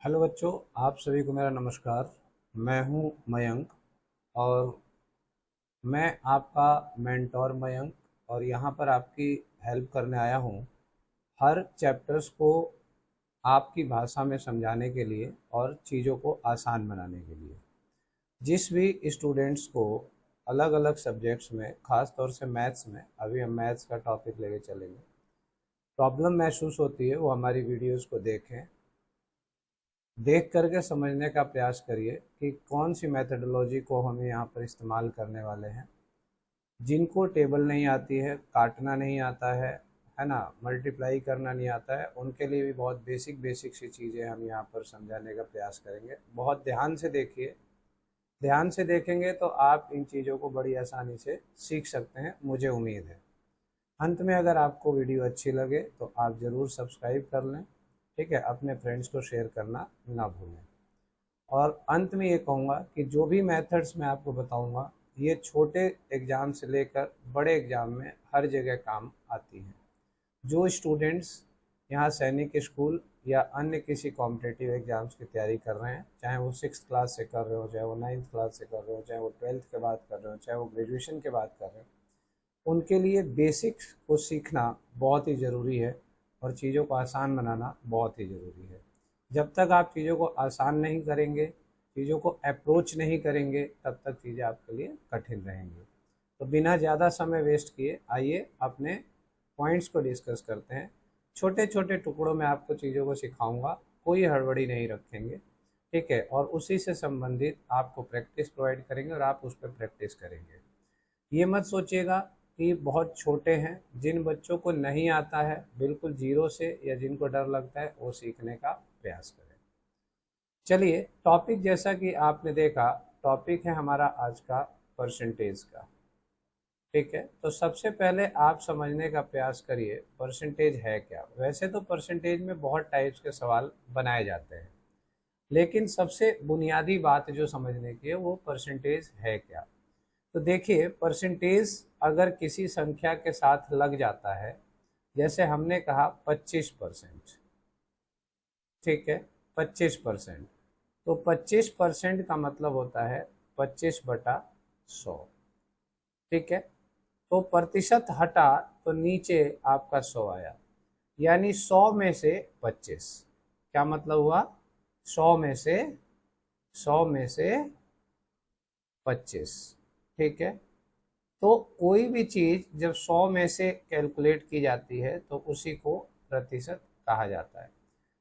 Hello बच्चों, आप सभी को मेरा नमस्कार। मैं हूं मयंक और मैं आपका मेंटोर मयंक और यहाँ पर आपकी हेल्प करने आया हूँ हर चैप्टर्स को आपकी भाषा में समझाने के लिए और चीज़ों को आसान बनाने के लिए। जिस भी स्टूडेंट्स को अलग अलग सब्जेक्ट्स में, ख़ास तौर से मैथ्स में, अभी हम मैथ्स का टॉपिक लेके चलेंगे, प्रॉब्लम महसूस होती है वो हमारी वीडियोज़ को देखें, देख करके समझने का प्रयास करिए कि कौन सी मेथडोलॉजी को हम यहाँ पर इस्तेमाल करने वाले हैं। जिनको टेबल नहीं आती है, काटना नहीं आता है ना, मल्टीप्लाई करना नहीं आता है, उनके लिए भी बहुत बेसिक बेसिक सी चीज़ें हम यहाँ पर समझाने का प्रयास करेंगे। बहुत ध्यान से देखिए, ध्यान से देखेंगे तो आप इन चीज़ों को बड़ी आसानी से सीख सकते हैं, मुझे उम्मीद है। अंत में अगर आपको वीडियो अच्छी लगे तो आप ज़रूर सब्सक्राइब कर लें, ठीक है। अपने फ्रेंड्स को शेयर करना ना भूलें। और अंत में ये कहूँगा कि जो भी मेथड्स मैं आपको बताऊँगा ये छोटे एग्ज़ाम से लेकर बड़े एग्ज़ाम में हर जगह काम आती हैं। जो स्टूडेंट्स यहाँ सैनिक स्कूल या अन्य किसी कॉम्पिटिटिव एग्ज़ाम्स की तैयारी कर रहे हैं, चाहे वो 6th क्लास से कर रहे हो, चाहे वो 9th क्लास से कर रहे हो, चाहे वो 12th के बाद कर रहे हो, चाहे वो ग्रेजुएशन के बाद कर रहे हो, उनके लिए बेसिक्स को सीखना बहुत ही ज़रूरी है और चीज़ों को आसान बनाना बहुत ही ज़रूरी है। जब तक आप चीज़ों को आसान नहीं करेंगे, चीज़ों को अप्रोच नहीं करेंगे, तब तक चीज़ें आपके लिए कठिन रहेंगी। तो बिना ज़्यादा समय वेस्ट किए आइए अपने पॉइंट्स को डिस्कस करते हैं। छोटे छोटे टुकड़ों में आपको चीज़ों को सिखाऊंगा, कोई हड़बड़ी नहीं रखेंगे, ठीक है। और उसी से संबंधित आपको प्रैक्टिस प्रोवाइड करेंगे और आप उस पर प्रैक्टिस करेंगे। ये मत सोचिएगा कि बहुत छोटे हैं, जिन बच्चों को नहीं आता है बिल्कुल जीरो से, या जिनको डर लगता है, वो सीखने का प्रयास करें। चलिए, टॉपिक जैसा कि आपने देखा, टॉपिक है हमारा आज का परसेंटेज का, ठीक है। तो सबसे पहले आप समझने का प्रयास करिए परसेंटेज है क्या। वैसे तो परसेंटेज में बहुत टाइप्स के सवाल बनाए जाते हैं, लेकिन सबसे बुनियादी बात जो समझने की है वो परसेंटेज है क्या। तो देखिए, परसेंटेज अगर किसी संख्या के साथ लग जाता है, जैसे हमने कहा 25%, ठीक है, 25%, तो 25% का मतलब होता है 25/100, ठीक है। तो प्रतिशत हटा तो नीचे आपका 100 आया, यानी 100 में से 25, क्या मतलब हुआ, 100 में से 25, ठीक है। तो कोई भी चीज़ जब 100 में से कैलकुलेट की जाती है तो उसी को प्रतिशत कहा जाता है।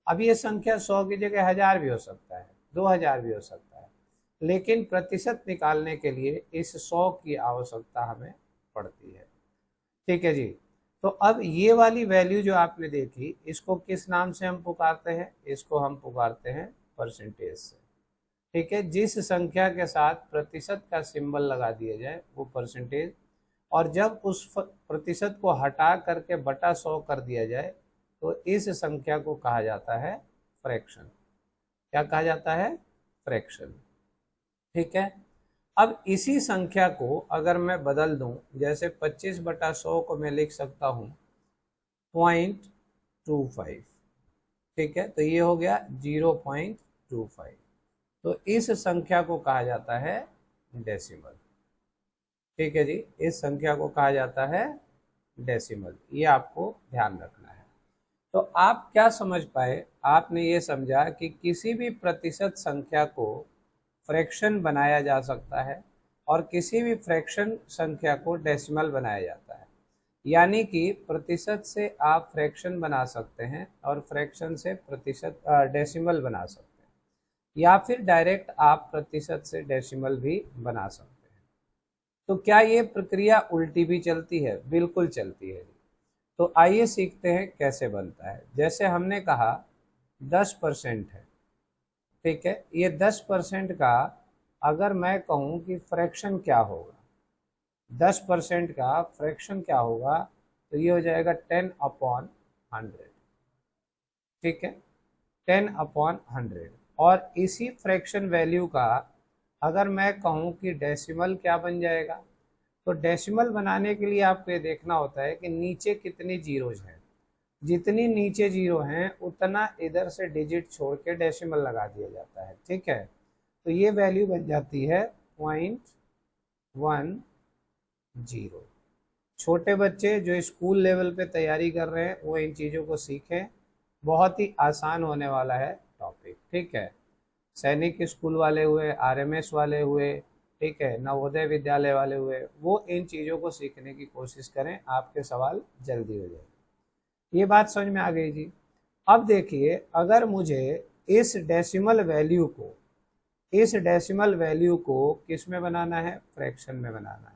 अब ये संख्या 100 की जगह 1000 भी हो सकता है, 2000 भी हो सकता है, लेकिन प्रतिशत निकालने के लिए इस 100 की आवश्यकता हमें पड़ती है, ठीक है जी। तो अब ये वाली वैल्यू जो आपने देखी, इसको किस नाम से हम पुकारते हैं, इसको हम पुकारते हैं परसेंटेज से, ठीक है। जिस संख्या के साथ प्रतिशत का सिंबल लगा दिया जाए वो परसेंटेज, और जब उस प्रतिशत को हटा करके बटा 100 कर दिया जाए तो इस संख्या को कहा जाता है फ्रैक्शन। क्या कहा जाता है, फ्रैक्शन, ठीक है। अब इसी संख्या को अगर मैं बदल दूं, जैसे 25/100 को मैं लिख सकता हूं 0.25, ठीक है, तो ये हो गया 0.25। तो इस संख्या को कहा जाता है डेसिमल, ठीक है जी। इस संख्या को कहा जाता है डेसिमल, ये आपको ध्यान रखना है। तो आप क्या समझ पाए, आपने ये समझा कि किसी भी प्रतिशत संख्या को फ्रैक्शन बनाया जा सकता है और किसी भी फ्रैक्शन संख्या को डेसिमल बनाया जाता है। यानी कि प्रतिशत से आप फ्रैक्शन बना सकते हैं और फ्रैक्शन से प्रतिशत डेसिमल बना सकते हैं, या फिर डायरेक्ट आप प्रतिशत से डेसिमल भी बना सकते हैं। तो क्या ये प्रक्रिया उल्टी भी चलती है, बिल्कुल चलती है। तो आइए सीखते हैं कैसे बनता है। जैसे हमने कहा 10% है, ठीक है। ये 10% का अगर मैं कहूँ कि फ्रैक्शन क्या होगा, 10% का फ्रैक्शन क्या होगा, तो ये हो जाएगा 10/100, ठीक है, 10/100। और इसी फ्रैक्शन वैल्यू का अगर मैं कहूँ कि डेसिमल क्या बन जाएगा, तो डेसिमल बनाने के लिए आपको ये देखना होता है कि नीचे कितनी जीरोज हैं। जितनी नीचे जीरो हैं उतना इधर से डिजिट छोड़ के डेसिमल लगा दिया जाता है, ठीक है। तो ये वैल्यू बन जाती है 0.10। छोटे बच्चे जो स्कूल लेवल पे तैयारी कर रहे हैं वो इन चीज़ों को सीखें, बहुत ही आसान होने वाला है टॉपिक, ठीक है। सैनिक स्कूल वाले हुए, आरएमएस वाले हुए, ठीक है, नवोदय विद्यालय वाले हुए, वो इन चीज़ों को सीखने की कोशिश करें, आपके सवाल जल्दी हो जाएंगे। ये बात समझ में आ गई जी। अब देखिए, अगर मुझे इस डेसिमल वैल्यू को किस में बनाना है, फ्रैक्शन में बनाना है।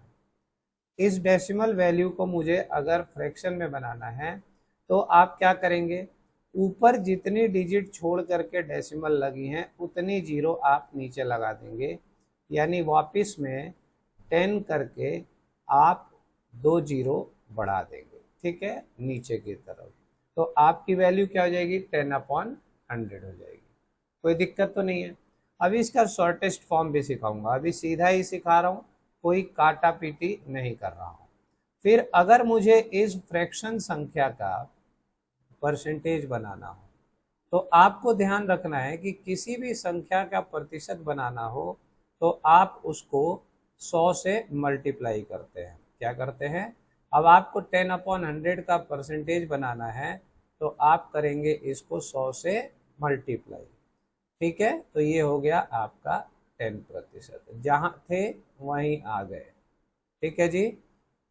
इस डेसिमल वैल्यू को मुझे अगर फ्रैक्शन में बनाना है तो आप क्या करेंगे, ऊपर जितनी डिजिट छोड़ करके डेसिमल लगी हैं उतनी जीरो आप नीचे लगा देंगे, यानी वापस में 10 करके आप 2 जीरो बढ़ा देंगे, ठीक है, नीचे की तरफ। तो आपकी वैल्यू क्या हो जाएगी, 10/100 हो जाएगी। कोई दिक्कत तो नहीं है। अभी इसका शॉर्टेस्ट फॉर्म भी सिखाऊंगा, अभी सीधा ही सिखा रहा हूँ, कोई काटा पीटी नहीं कर रहा हूँ। फिर अगर मुझे इस फ्रैक्शन संख्या का परसेंटेज बनाना हो तो आपको ध्यान रखना है कि किसी भी संख्या का प्रतिशत बनाना हो तो आप उसको 100 से मल्टीप्लाई करते हैं। क्या करते हैं, अब आपको 10/100 का परसेंटेज बनाना है तो आप करेंगे इसको 100 से मल्टीप्लाई, ठीक है। तो ये हो गया आपका 10%, जहां थे वहीं आ गए, ठीक है जी।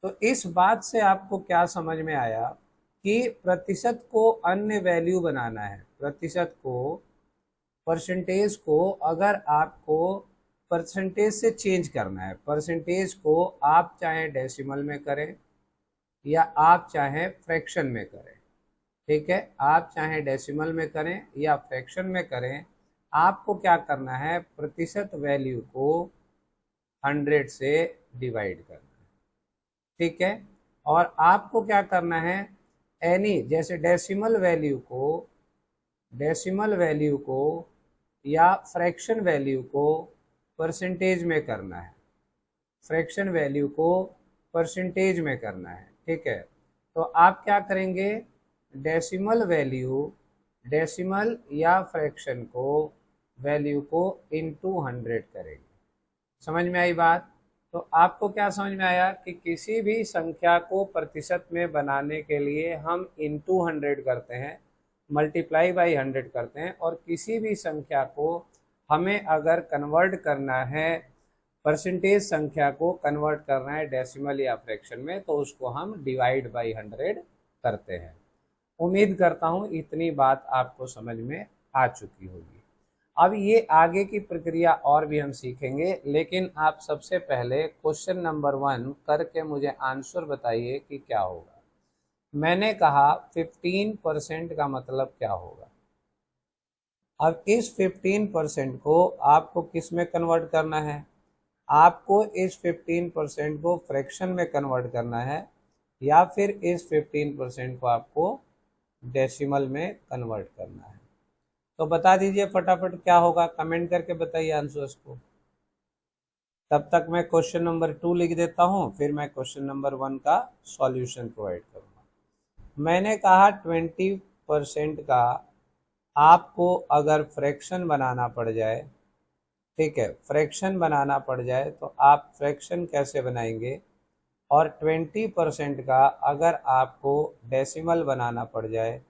तो इस बात से आपको क्या समझ में आया कि प्रतिशत को अन्य वैल्यू बनाना है, प्रतिशत को, परसेंटेज को अगर आपको परसेंटेज से चेंज करना है, परसेंटेज को आप चाहे डेसिमल में करें या आप चाहे फ्रैक्शन में करें, ठीक है, आप चाहे डेसिमल में करें या फ्रैक्शन में करें, आपको क्या करना है, प्रतिशत वैल्यू को 100 से डिवाइड करना है, ठीक है। और आपको क्या करना है, एनी, जैसे डेसिमल वैल्यू को या फ्रैक्शन वैल्यू को परसेंटेज में करना है, फ्रैक्शन वैल्यू को परसेंटेज में करना है, ठीक है। तो आप क्या करेंगे, डेसिमल या फ्रैक्शन को वैल्यू को इनटू 100 करेंगे। समझ में आई बात। तो आपको क्या समझ में आया कि किसी भी संख्या को प्रतिशत में बनाने के लिए हम इनटू 100 करते हैं, मल्टीप्लाई बाई 100 करते हैं, और किसी भी संख्या को हमें अगर कन्वर्ट करना है, परसेंटेज संख्या को कन्वर्ट करना है डेसिमल या फ्रैक्शन में, तो उसको हम डिवाइड बाई 100 करते हैं। उम्मीद करता हूँ इतनी बात आपको समझ में आ चुकी होगी। अब ये आगे की प्रक्रिया और भी हम सीखेंगे, लेकिन आप सबसे पहले क्वेश्चन नंबर 1 करके मुझे आंसर बताइए कि क्या होगा। मैंने कहा 15% का मतलब क्या होगा। अब इस 15% को आपको किस में कन्वर्ट करना है, आपको इस 15% को फ्रैक्शन में कन्वर्ट करना है या फिर इस 15% को आपको डेसिमल में कन्वर्ट करना है। तो बता दीजिए फटाफट क्या होगा, कमेंट करके बताइए आंसर्स को। तब तक मैं क्वेश्चन नंबर 2 लिख देता हूं, फिर मैं क्वेश्चन नंबर 1 का सॉल्यूशन प्रोवाइड करूंगा। मैंने कहा 20% का आपको अगर फ्रैक्शन बनाना पड़ जाए, ठीक है, फ्रैक्शन बनाना पड़ जाए तो आप फ्रैक्शन कैसे बनाएंगे, और 20% का अगर आपको डेसिमल बनाना पड़ जाए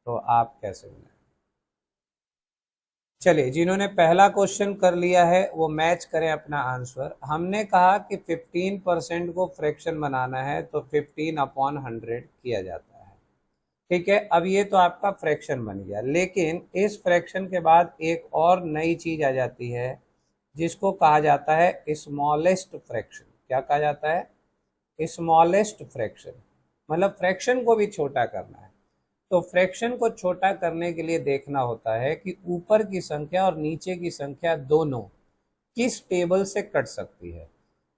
तो आप कैसे बनाएंगे। चलिए, जिन्होंने पहला क्वेश्चन कर लिया है वो मैच करें अपना आंसर। हमने कहा कि 15% को फ्रैक्शन बनाना है तो 15/100 किया जाता है, ठीक है। अब ये तो आपका फ्रैक्शन बन गया, लेकिन इस फ्रैक्शन के बाद एक और नई चीज आ जाती है जिसको कहा जाता है स्मॉलेस्ट फ्रैक्शन। क्या कहा जाता है, स्मॉलेस्ट फ्रैक्शन, मतलब फ्रैक्शन को भी छोटा करना है। तो फ्रैक्शन को छोटा करने के लिए देखना होता है कि ऊपर की संख्या और नीचे की संख्या दोनों किस टेबल से कट सकती है।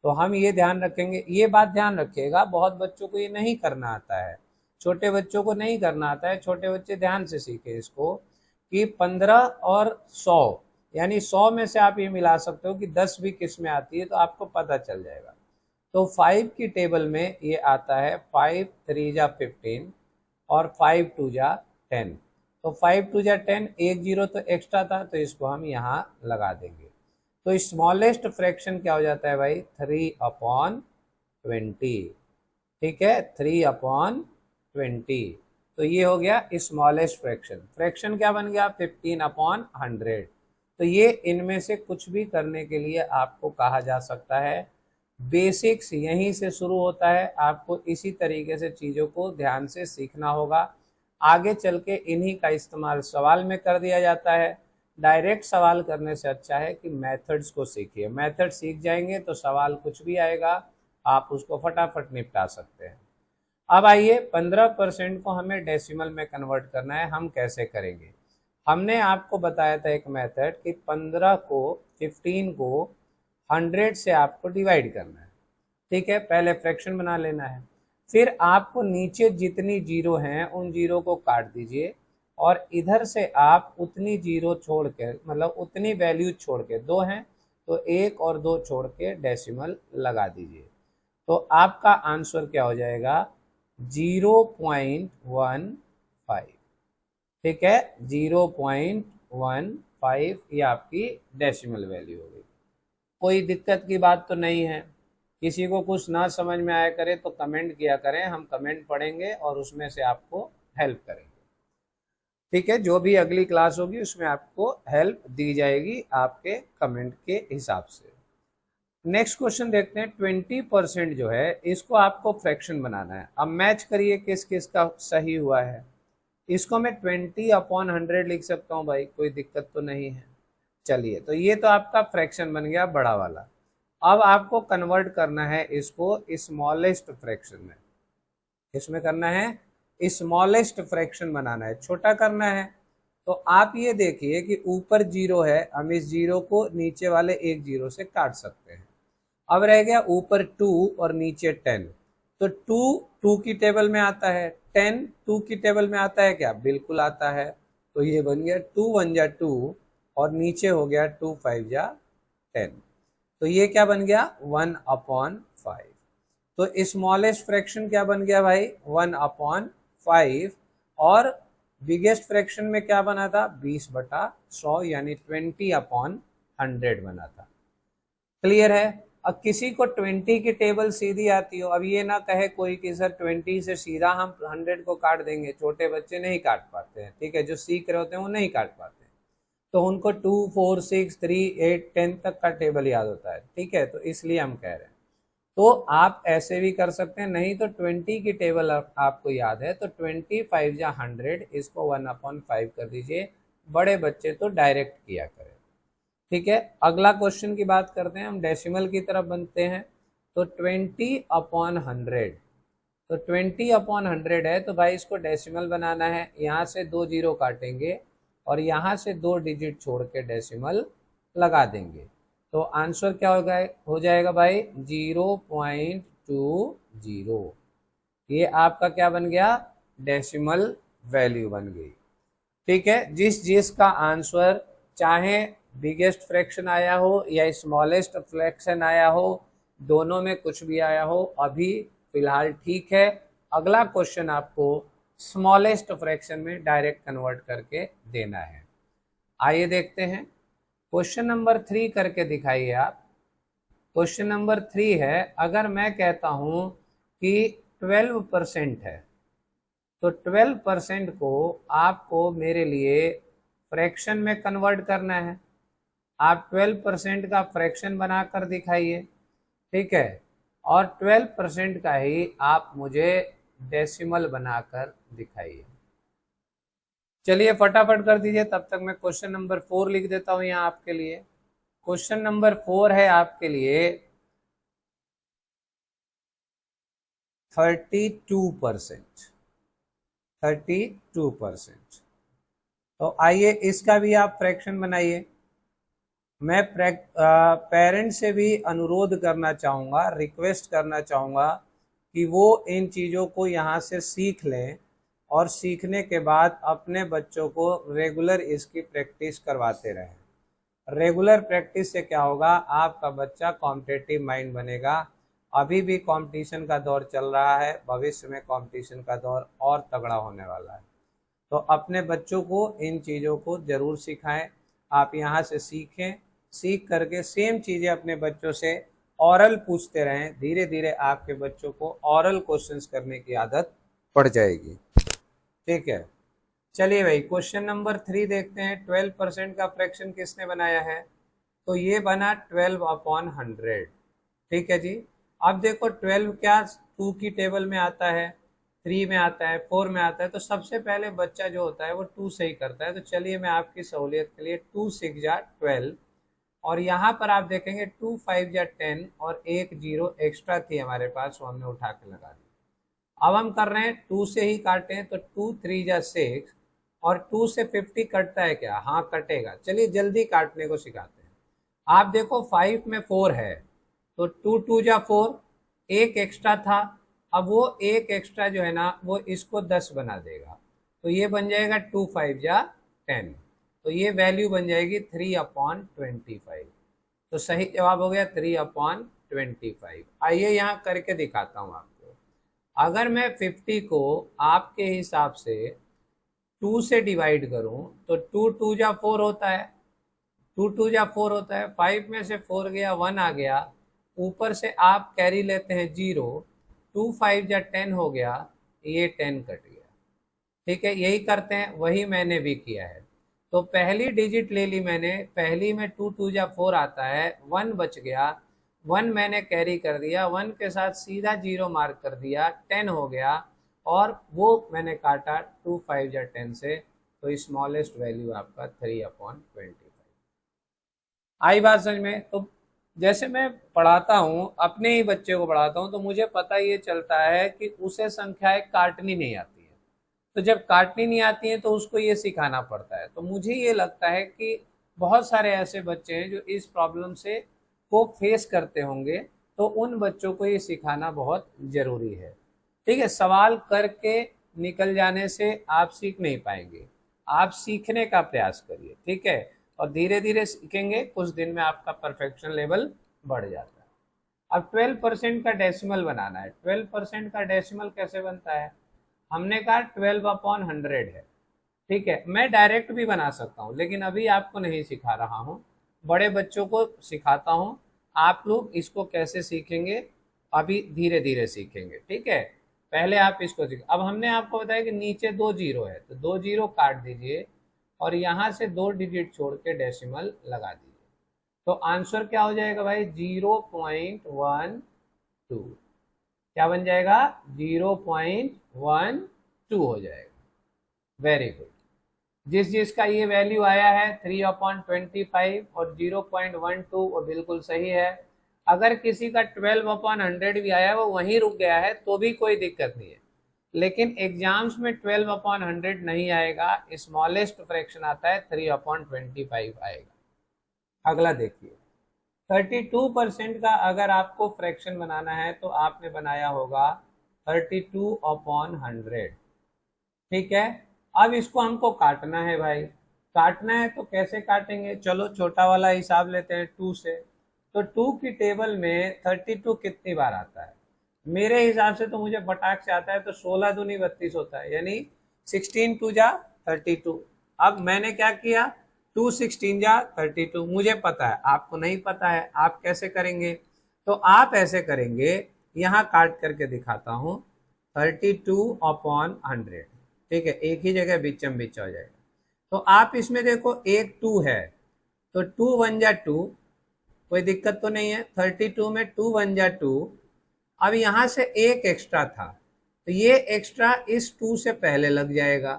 तो हम ये ध्यान रखेंगे, ये बात ध्यान रखिएगा, बहुत बच्चों को ये नहीं करना आता है, छोटे बच्चों को नहीं करना आता है। छोटे बच्चे ध्यान से सीखे इसको कि 15 और 100, यानी 100 में से आप ये मिला सकते हो कि 10 भी किस में आती है, तो आपको पता चल जाएगा। तो 5 की टेबल में ये आता है 5 3 जा 15, और 5 टू जा 10, तो 5 टू जा 10, एक जीरो तो एक्स्ट्रा था तो इसको हम यहाँ लगा देंगे। तो स्मॉलेस्ट फ्रैक्शन क्या हो जाता है भाई, 3/20, ठीक है, 3/20। तो ये हो गया स्मॉलेस्ट फ्रैक्शन। फ्रैक्शन क्या बन गया, 15/100। तो ये इनमें से कुछ भी करने के लिए आपको कहा जा सकता है। बेसिक्स यहीं से शुरू होता है, आपको इसी तरीके से चीज़ों को ध्यान से सीखना होगा। आगे चल के इन्हीं का इस्तेमाल सवाल में कर दिया जाता है। डायरेक्ट सवाल करने से अच्छा है कि मेथड्स को सीखिए। मेथड सीख जाएंगे तो सवाल कुछ भी आएगा आप उसको फटाफट निपटा सकते हैं। अब आइए 15% को हमें डेसिमल में कन्वर्ट करना है, हम कैसे करेंगे। हमने आपको बताया था एक मेथड कि 15 को 100 से आपको डिवाइड करना है, ठीक है। पहले फ्रैक्शन बना लेना है, फिर आपको नीचे जितनी जीरो हैं उन जीरो को काट दीजिए और इधर से आप उतनी जीरो छोड़ के, मतलब उतनी वैल्यू छोड़ के, 2 हैं तो 1 और 2 छोड़ के डेसिमल लगा दीजिए। तो आपका आंसर क्या हो जाएगा, 0.15, ठीक है, 0.15 ये आपकी डेसिमल वैल्यू हो गई। कोई दिक्कत की बात तो नहीं है। किसी को कुछ ना समझ में आया करे तो कमेंट किया करें, हम कमेंट पढ़ेंगे और उसमें से आपको हेल्प करेंगे, ठीक है। जो भी अगली क्लास होगी उसमें आपको हेल्प दी जाएगी आपके कमेंट के हिसाब से। नेक्स्ट क्वेश्चन देखते हैं। 20% जो है इसको आपको फ्रैक्शन बनाना है। अब मैच करिए किस किस का सही हुआ है। इसको मैं 20/100 लिख सकता हूँ भाई, कोई दिक्कत तो नहीं है। चलिए, तो ये तो आपका फ्रैक्शन बन गया बड़ा वाला। अब आपको कन्वर्ट करना है इसको स्मॉलेस्ट फ्रैक्शन में। इसमें करना है स्मॉलेस्ट फ्रैक्शन बनाना है, छोटा करना है। तो आप ये देखिए कि ऊपर जीरो है, हम इस जीरो को नीचे वाले एक जीरो से काट सकते हैं। अब रह गया ऊपर 2 और नीचे 10। तो 2 की टेबल में आता है, 10 2 की टेबल में आता है क्या, बिल्कुल आता है। तो ये बन गया 2 1 जा 2 और नीचे हो गया 2 5 जा 10। तो ये क्या बन गया, 1/5। तो स्मॉलेस्ट फ्रैक्शन क्या बन गया भाई, 1/5। और बिगेस्ट फ्रैक्शन में क्या बना था, 20/100 यानी 20/100 बना था। क्लियर है। अब किसी को 20 की टेबल सीधी आती हो, अब ये ना कहे कोई कि सर 20 से सीधा हम 100 को काट देंगे, छोटे बच्चे नहीं काट पाते हैं, ठीक है, जो सीख रहे होते हैं वो नहीं काट पाते, तो उनको 2 4 6 3 8 10 तक का टेबल याद होता है, ठीक है। तो इसलिए हम कह रहे हैं, तो आप ऐसे भी कर सकते हैं, नहीं तो 20 की टेबल आपको याद है तो 25 या 100 इसको 1/5 कर दीजिए। बड़े बच्चे तो डायरेक्ट किया करें, ठीक है। अगला क्वेश्चन की बात करते हैं, हम डेसिमल की तरफ बनते हैं। तो 20/100, तो 20/100 है तो भाई इसको डेसिमल बनाना है। यहाँ से 2 जीरो काटेंगे और यहाँ से 2 डिजिट छोड़ के डेसिमल लगा देंगे। तो आंसर क्या होगा, हो जाएगा भाई 0.20। ये आपका क्या बन गया, डेसिमल वैल्यू बन गई, ठीक है। जिस जिस का आंसर चाहे बिगेस्ट फ्रैक्शन आया हो या स्मॉलेस्ट फ्रैक्शन आया हो, दोनों में कुछ भी आया हो, अभी फिलहाल ठीक है। अगला क्वेश्चन आपको स्मॉलेस्ट फ्रैक्शन में डायरेक्ट कन्वर्ट करके देना है। आइए देखते हैं। क्वेश्चन नंबर 3 करके दिखाइए आप। क्वेश्चन नंबर 3 है, अगर मैं कहता हूं कि 12% है, तो 12% को आपको मेरे लिए फ्रैक्शन में कन्वर्ट करना है। आप 12% का फ्रैक्शन बनाकर दिखाइए, ठीक है, और 12% का ही आप मुझे डेसिमल बनाकर दिखाइए। चलिए फटाफट कर दीजिए, तब तक मैं क्वेश्चन नंबर 4 लिख देता हूं यहाँ आपके लिए। क्वेश्चन नंबर 4 है आपके लिए 32%। 32%। तो आइए इसका भी आप फ्रैक्शन बनाइए। मैं पेरेंट से भी अनुरोध करना चाहूँगा, रिक्वेस्ट करना चाहूँगा कि वो इन चीज़ों को यहाँ से सीख लें और सीखने के बाद अपने बच्चों को रेगुलर इसकी प्रैक्टिस करवाते रहें। रेगुलर प्रैक्टिस से क्या होगा, आपका बच्चा कॉम्पिटिटिव माइंड बनेगा अभी भी कंपटीशन का दौर चल रहा है, भविष्य में कंपटीशन का दौर और तगड़ा होने वाला है। तो अपने बच्चों को इन चीज़ों को ज़रूर सिखाएं। आप यहाँ से सीखें, सीख करके सेम चीज़ें अपने बच्चों से ऑरल पूछते रहें। धीरे धीरे आपके बच्चों को ऑरल क्वेश्चंस करने की आदत पड़ जाएगी। ठीक है, चलिए भाई क्वेश्चन नंबर 3 देखते हैं। 12% का फ्रैक्शन किसने बनाया है? तो ये बना 12/100। ठीक है जी। अब देखो 12 क्या 2 की टेबल में आता है, 3 में आता है, 4 में आता है, तो सबसे पहले बच्चा जो होता है वो 2 से ही करता है। तो चलिए मैं आपकी सहूलियत के लिए 2 6 जा 12, और यहाँ पर आप देखेंगे 2 5 जा 10 और एक जीरो एक्स्ट्रा थी हमारे पास, वो हमने उठा के लगा दी। अब हम कर रहे हैं 2 से ही काटे हैं, तो 2 3 जा 6, और 2 से 50 कटता है क्या? हाँ कटेगा। चलिए जल्दी काटने को सिखाते हैं। आप देखो 5 में 4 है, तो 2 2 जा 4, एक एक्स्ट्रा था, अब वो एक एक्स्ट्रा जो है ना वो इसको 10 बना देगा, तो ये बन जाएगा 2 5 जा 10, तो ये वैल्यू बन जाएगी 3/25। तो सही जवाब हो गया 3/25। आइए यहाँ करके दिखाता हूँ आपको। अगर मैं 50 को आपके हिसाब से 2 से डिवाइड करूं तो 2 2 जा 4 होता है, 2 2 जा 4 होता है, 5 में से 4 गया 1 आ गया, ऊपर से आप कैरी लेते हैं 0, 2 5 जा 10 हो गया, ये 10 कट गया। ठीक है, यही करते हैं, वही मैंने भी किया है। तो पहली डिजिट ले ली मैंने, पहली में 2 2 जा 4 आता है, 1 बच गया, 1 मैंने कैरी कर दिया, 1 के साथ सीधा 0 मार्क कर दिया, 10 हो गया, और वो मैंने काटा 2 5 जा 10 से, तो स्मॉलेस्ट वैल्यू आपका 3/25। आई बात समझ में? तो जैसे मैं पढ़ाता हूँ, अपने ही बच्चे को पढ़ाता हूँ, तो मुझे पता ये चलता है कि उसे संख्याएं काटनी नहीं आती है। तो जब काटनी नहीं आती है तो उसको ये सिखाना पड़ता है। तो मुझे ये लगता है कि बहुत सारे ऐसे बच्चे हैं जो इस प्रॉब्लम से को फेस करते होंगे, तो उन बच्चों को ये सिखाना बहुत जरूरी है। ठीक है, सवाल करके निकल जाने से आप सीख नहीं पाएंगे, आप सीखने का प्रयास करिए। ठीक है, और धीरे धीरे सीखेंगे, कुछ दिन में आपका परफेक्शन लेवल बढ़ जाता है। अब 12% का डेसिमल बनाना है। 12% का डेसिमल कैसे बनता है? हमने कहा 12/100 है। ठीक है, मैं डायरेक्ट भी बना सकता हूँ, लेकिन अभी आपको नहीं सिखा रहा हूँ, बड़े बच्चों को सिखाता हूँ। आप लोग इसको कैसे सीखेंगे, अभी धीरे धीरे सीखेंगे। ठीक है, पहले आप इसको सीखें। अब हमने आपको बताया कि नीचे 2 जीरो है, तो 2 जीरो काट दीजिए और यहाँ से 2 डिजिट छोड़ के डेसिमल लगा दीजिए, तो आंसर क्या हो जाएगा भाई? 0.12। क्या बन जाएगा? 0.12 हो जाएगा। Very good. जिस जिसका ये वैल्यू आया है 3/25 और 0.12, वो बिल्कुल सही है। अगर किसी का 12/100 भी आया, वो वहीं रुक गया है, तो भी कोई दिक्कत नहीं है, लेकिन एग्जाम्स में 12/100 नहीं आएगा, स्मॉलेस्ट फ्रैक्शन आता है 3/25 आएगा। अगला देखिए, 32% का अगर आपको फ्रैक्शन बनाना है तो आपने बनाया होगा 32/100। ठीक है, अब इसको हमको काटना है भाई। काटना है तो कैसे काटेंगे? चलो छोटा वाला हिसाब लेते हैं 2 से। तो 2 की टेबल में 32 कितनी बार आता है? मेरे हिसाब से तो मुझे फटाक से आता है, तो 16 दूनी 32 होता है, यानी 16 2 जा 32। अब मैंने क्या किया, 2 16 जा 32, मुझे पता है, आपको नहीं पता है, आप कैसे करेंगे? तो आप ऐसे करेंगे, यहाँ काट करके दिखाता हूँ, 32/100। ठीक है, एक ही जगह बिचम बिच हो जाएगा। तो आप इसमें देखो एक 2 है, तो 2 1 जा 2, कोई दिक्कत तो नहीं है। 32 में 2 1 जा 2। अब यहाँ से एक एक्स्ट्रा था, तो ये एक्स्ट्रा इस 2 से पहले लग जाएगा,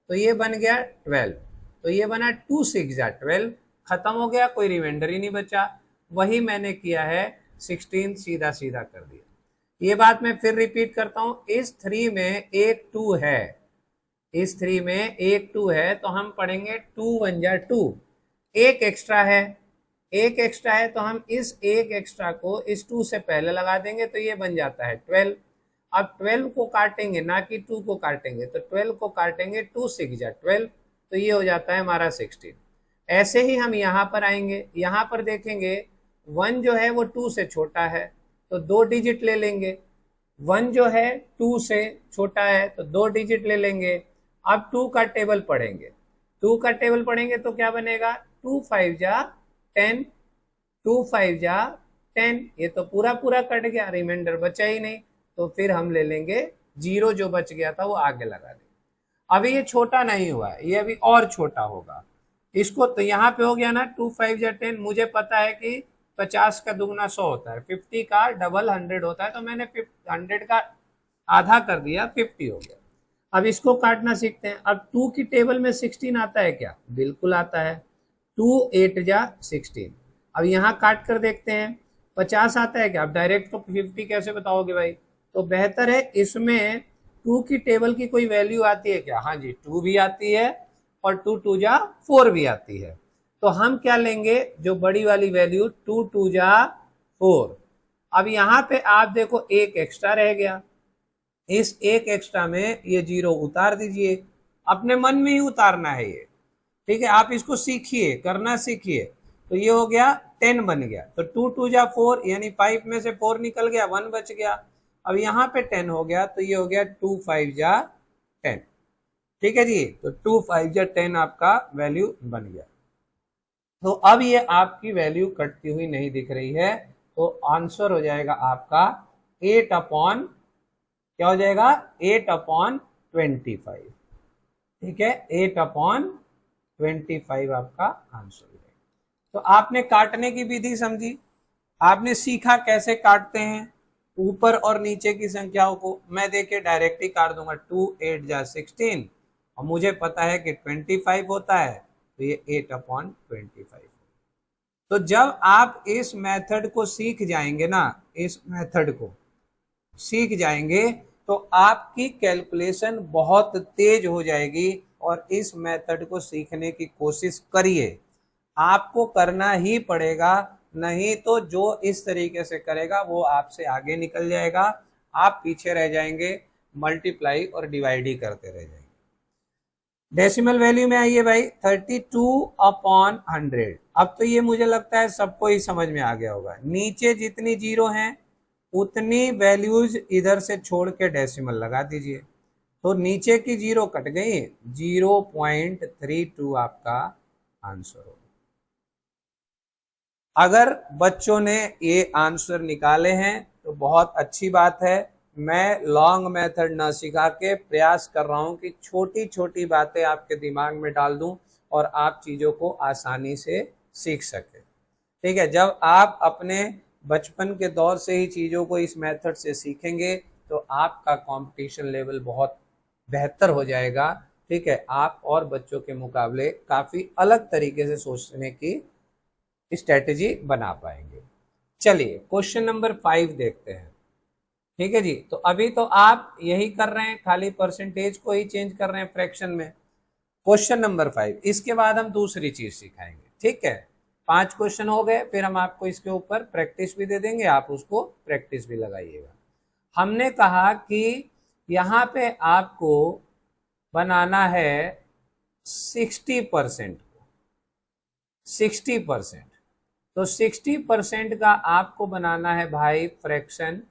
तो ये बन गया 12। तो ये बना 2 6 जा 12, खत्म हो गया, कोई रिमाइंडर ही नहीं बचा। वही मैंने किया है, 16 सीधा सीधा कर दिया। ये बात मैं फिर रिपीट करता हूँ, इस 3 में एक 2 है, इस 3 में एक 2 है, तो हम पढ़ेंगे 2 1 जा 2। एक एक्स्ट्रा है, एक एक्स्ट्रा है, तो हम इस एक एक्स्ट्रा को इस 2 से पहले लगा देंगे, तो ये बन जाता है 12। अब 12 को काटेंगे, ना कि 2 को काटेंगे, तो 12 को काटेंगे 2 6 जा 12, तो ये हो जाता है हमारा 16। ऐसे ही हम यहाँ पर आएंगे, यहाँ पर देखेंगे 1 जो है वो 2 से छोटा है, तो 2 डिजिट ले लेंगे। 1 जो है 2 से छोटा है तो 2 डिजिट ले लेंगे। अब 2 का टेबल पढ़ेंगे, 2 का टेबल पढ़ेंगे तो क्या बनेगा, 2 5 जा 10, 2 5 जा 10, ये तो पूरा पूरा कट गया, रिमाइंडर बचा ही नहीं, तो फिर हम ले लेंगे 0 जो बच गया था वो आगे लगा देंगे। अभी ये छोटा नहीं हुआ है, ये अभी और छोटा होगा। इसको तो यहाँ पे हो गया ना 2 5 जा 10, मुझे पता है कि 50 का दुगना 100 होता है, 50 का डबल 100 होता है, तो मैंने 100 का आधा कर दिया, 50 हो गया। अब इसको काटना सीखते हैं। अब 2 की टेबल में 16 आता है क्या, बिल्कुल आता है, 2 8 जा 16। अब यहाँ काट कर देखते हैं 50 आता है क्या, अब डायरेक्ट तो 50 कैसे बताओगे भाई, तो बेहतर है इसमें 2 की टेबल की कोई वैल्यू आती है क्या, हाँ जी 2 भी आती है और 2 2 जा 4 भी आती है। तो हम क्या लेंगे, जो बड़ी वाली वैल्यू 2 2 जा 4। अब यहाँ पे आप देखो एक एक्स्ट्रा रह गया, इस एक एक्स्ट्रा में ये 0 उतार दीजिए, अपने मन में ही उतारना है ये, ठीक है। आप इसको सीखिए, करना सीखिए। तो ये हो गया 10 बन गया, तो 2 2 जा 4 यानी 5 में से 4 निकल गया, 1 बच गया। अब यहाँ पे 10 हो गया, तो ये हो गया 2 5 जा 10, ठीक है जी। तो 2 5 जा 10 आपका वैल्यू बन गया। तो अब ये आपकी वैल्यू कटती हुई नहीं दिख रही है, तो आंसर हो जाएगा आपका 8 अपॉन, क्या हो जाएगा 8 अपॉन 25, ठीक है, 8 अपॉन 25 आपका आंसर हो जाएगा। तो आपने काटने की विधि समझी, आपने सीखा कैसे काटते हैं ऊपर और नीचे की संख्याओं को। मैं देखिए डायरेक्ट ही काट दूंगा, 2 8 जा 16 और मुझे पता है कि 25 होता है, तो ये 8 अपॉन 25। तो जब आप इस मेथड को सीख जाएंगे ना, इस मेथड को सीख जाएंगे तो आपकी कैलकुलेशन बहुत तेज हो जाएगी। और इस मेथड को सीखने की कोशिश करिए, आपको करना ही पड़ेगा, नहीं तो जो इस तरीके से करेगा वो आपसे आगे निकल जाएगा, आप पीछे रह जाएंगे, मल्टीप्लाई और डिवाइड ही करते रह जाएंगे। डेसिमल वैल्यू में आइए भाई, 32 अपॉन 100। अब तो ये मुझे लगता है सबको ही समझ में आ गया होगा, नीचे जितनी जीरो हैं उतनी वैल्यूज इधर से छोड़ के डेसिमल लगा दीजिए, तो नीचे की जीरो कट गई, 0.32 आपका आंसर होगा। अगर बच्चों ने ये आंसर निकाले हैं तो बहुत अच्छी बात है। मैं लॉन्ग मेथड ना सिखा के प्रयास कर रहा हूं कि छोटी छोटी बातें आपके दिमाग में डाल दूं और आप चीजों को आसानी से सीख सके, ठीक है। जब आप अपने बचपन के दौर से ही चीजों को इस मेथड से सीखेंगे तो आपका कंपटीशन लेवल बहुत बेहतर हो जाएगा, ठीक है। आप और बच्चों के मुकाबले काफी अलग तरीके से सोचने की स्ट्रेटेजी बना पाएंगे। चलिए क्वेश्चन नंबर 5 देखते हैं, ठीक है जी। तो अभी तो आप यही कर रहे हैं, खाली परसेंटेज को ही चेंज कर रहे हैं फ्रैक्शन में। क्वेश्चन नंबर 5, इसके बाद हम दूसरी चीज सिखाएंगे, ठीक है। 5 क्वेश्चन हो गए, फिर हम आपको इसके ऊपर प्रैक्टिस भी दे देंगे, आप उसको प्रैक्टिस भी लगाइएगा। हमने कहा कि यहाँ पे आपको बनाना है 60%, 60%। तो 60% का आपको बनाना है भाई फ्रैक्शन,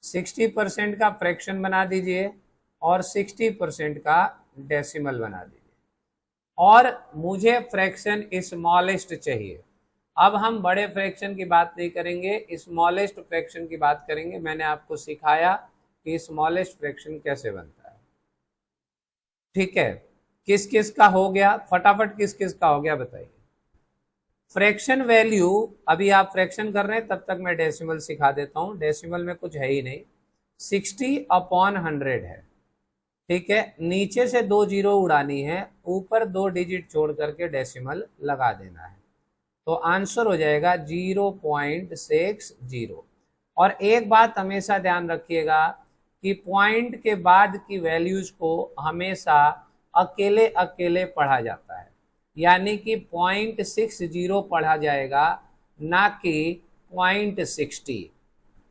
60% का फ्रैक्शन बना दीजिए और 60% का डेसिमल बना दीजिए। और मुझे फ्रैक्शन स्मॉलेस्ट चाहिए। अब हम बड़े फ्रैक्शन की बात नहीं करेंगे, स्मॉलेस्ट फ्रैक्शन की बात करेंगे। मैंने आपको सिखाया कि स्मॉलेस्ट फ्रैक्शन कैसे बनता है, ठीक है। किस किस का हो गया, फटाफट किस किस का हो गया बताइए। फ्रैक्शन वैल्यू, अभी आप फ्रैक्शन कर रहे हैं तब तक मैं डेसिमल सिखा देता हूं। डेसिमल में कुछ है ही नहीं, 60 अपॉन 100 है, ठीक है। नीचे से 2 जीरो उड़ानी है, ऊपर 2 डिजिट छोड़ करके डेसिमल लगा देना है, तो आंसर हो जाएगा 0.60। और एक बात हमेशा ध्यान रखिएगा कि पॉइंट के बाद की वैल्यूज को हमेशा अकेले अकेले पढ़ा जाता है, यानी कि 0.60 पढ़ा जाएगा, ना कि 0.60।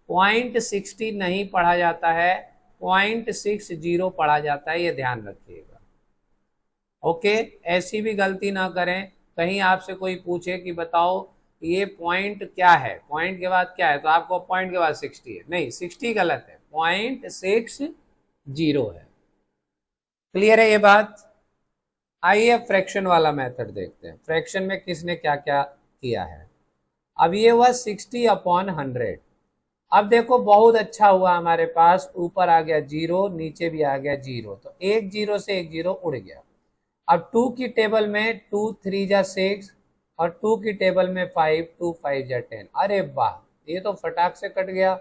0.60 नहीं पढ़ा जाता है, 0.60 पढ़ा जाता है, ये ध्यान रखिएगा, ओके। ऐसी भी गलती ना करें, कहीं आपसे कोई पूछे कि बताओ ये पॉइंट क्या है, पॉइंट के बाद क्या है, तो आपको पॉइंट के बाद 60 है, नहीं 60 गलत है, 0.60 है। क्लियर है ये बात? आइए अब फ्रैक्शन वाला मेथड देखते हैं, फ्रैक्शन में किसने क्या क्या किया है। अब ये हुआ 60/100। अब देखो बहुत अच्छा हुआ, हमारे पास ऊपर आ गया 0, नीचे भी आ गया 0, तो एक 0 से एक 0 उड़ गया। अब 2 की टेबल में 2 3 जा 6 और 2 की टेबल में 5 2 5 जा 10। अरे वाह, ये तो फटाक से कट गया,